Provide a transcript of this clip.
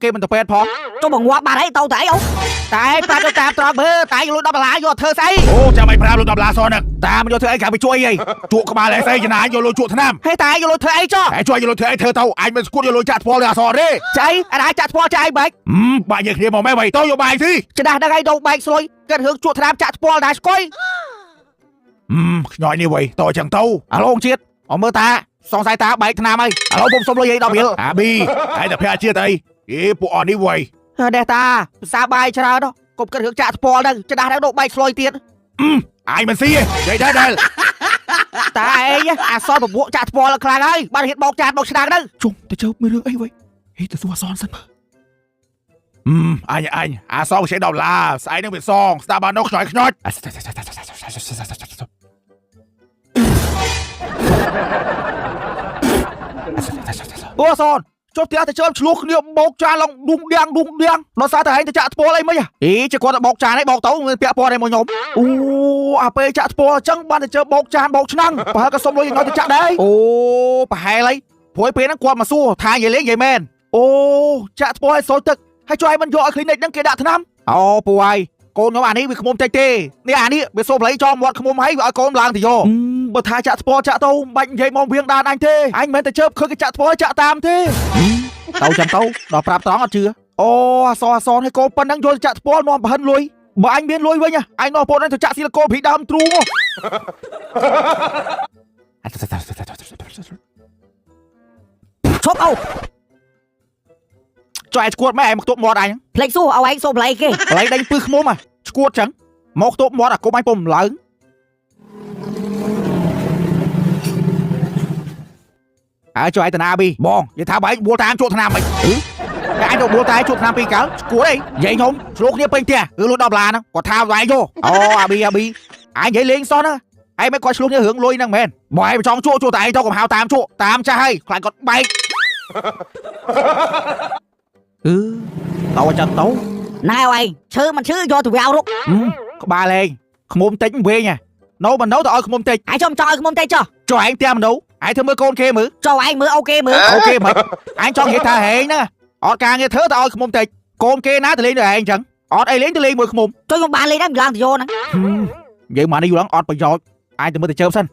គេមិនទៅពេទ្យផងចុះមកងាប់បាត់ហើយទៅទៅអីអូតែប្រាប់ទៅតាមត្រង់មើលតែយកលុយ$10យកធ្វើស្អីអូចាំមិនប្រាប់លុយ$10សោះហ្នឹងតាមយកធ្វើអីចាំទៅជួយអីជក់ក្បាលឯស្អីចំណាយយកលុយជក់ថ្នាំហេតែយកលុយធ្វើអីចុះជួយយកលុយធ្វើអីធ្វើទៅអញមិនស្គួតយកលុយចាក់ថ្ពាល់ទេអសទេចៃអាចចាក់ថ្ពាល់ចៃបែកបាក់យើងគ្នាមកម៉ែទៅយកបាយទីច្ដាស់ដឹងឲ្យដងបែកស្រួយគិតរឿងជក់ថ្នាំចាក់ថ្ពាល់ដែរស្គយខ្ញយនេះវៃតអញ្ចឹងទៅអាឡូងជាតិអមើលតាសង្ស័យតាបែកថ្នាំហើយឥឡូវខ្ញុំសុំលុយឲ្យ10រៀលអាប៊ីហើយតែភ័ក្រជាតិអីពួកអស់នេះវៃដេះតាភាសាបាយច្រើនកុំគិតរឿងចាក់ថ្ពាល់ទៅច្ដាស់ដឹងដងបែកស្រួយទៀតអញមិនស៊ីទេនិយាយដែរតែអីអាសនពពួកចាក់ថ្ពាល់ខ្លាំងហើយបានហ៊ានបោកចានបោកឆ្ដាងទៅជុំទៅជើបមានរឿងអីវៃហេទៅសួរអសនសិនមើលអញអាសង$10ស្អែកនឹងវាសងស្ដាប់បាននោះខ្ញយអូអសនចុះផ្ទះទៅជើបឆ្លោះគ្នាបោកចានឡើងឌុងដៀងដល់សារតែឯងទៅចាក់ថ្ពាល់អីមិញជិះគាត់ទៅបោកចានឯងបោកទៅពាក់ព័ន្ធឯងមកខ្ញុំអូអាពេលចាក់ថ្ពាល់អញ្ចឹងបានទៅជើបបោកចានបោកឆ្នាំងប្រហែលក៏សុំលុយឲ្យទៅចាក់ដែរអូប្រហែលហើយព្រួយពេលហ្នឹងគាត់មកសួរថានិយាយលេងនិយាយមែនអូចាក់ថ្ពាល់ឲ្យសល់ទឹកហើយជួយឲ្យមិនយកឲ្យ clinic ហ្នឹងគេដាក់ថ្នាំអូពូហើយកូនខ្ញុំអានេះវាខ្មុំតិចទេនេះអានេះវាសូមផ្លៃចោមមាត់ខ្មុំហើយវាឲ្យកូនឡើងទៅយកបើថាចាក់ថ្ពាល់ចាក់ទៅមិនបាច់និយាយមកវៀងដានអញទេអញមិនមែនតែជើបឃើញគេចាក់ថ្ពាល់ចាក់តាមទេទៅចាំទៅដល់ប្រាប់ត្រង់អត់ជឿអូអសឲ្យកូនប៉ុណ្ណឹងយកចាក់ថ្ពាល់នាំប្រហិនលុយបើអញមានលុយវិញអញនាំបងទៅចាក់ស៊ីលីកូនពីដើមទ្រូងឈប់អូចុះឯងស្គួតម៉ែឯងមកទប់មាត់អញផ្លេចសួរឲ្យឯងសូមផ្លេចគេផ្លេចដេញពឹសខ្មុំស្គួតចឹងមកទប់មាត់អាគុំអញពុំឡើងចុះឯងតាណាប៊ីបងនិយាយថាបើឯងបួលតាមជក់ថ្នាំមិនតែឯងទៅបួលតែជក់ថ្នាំពីកាលស្គួតអីនិយាយខ្ញុំឆ្លោះគ្នាពេញផ្ទះគឺលុយ$10ហ្នឹងគាត់ថាវាយយកអូអាប៊ីអញនិយាយលេងសោះណាឯងមិនគាត់ឆ្លោះគ្នារឿងលុយហ្នឹងមែនបើឯងចង់ជក់តែឯងទៅកុំហៅតាមជក់តាមចាស់ហើយខ្លាចគាត់បែកទៅអញ្ចឹងទៅណែឯងឈើមិនឈឺយកទៅវាវរុកក្បាលឯងខ្មុំតិចវិញនៅមិននៅទៅឲ្យខ្មុំតិចឯងចង់ឲ្យខ្មុំតិចចុះឯងតាមនៅឯងធ្វើមើលកូនគេមើលចុះឯងមើលអូខេមើលអូខេមិនឯងចង់និយាយថាហែងណាអត់ការងារធ្វើទៅឲ្យខ្មុំតិចកូនគេណាទៅលេងទៅឯងអញ្ចឹងអត់អីលេងទៅលេងមួយខ្មុំចុះខ្ញុំបានលេងដែរឡើងទៅយកហ្នឹងនិយាយមកនេះយូរឡើងអត់ប្រយោជន៍ឯងទៅមើលទៅជើបសិន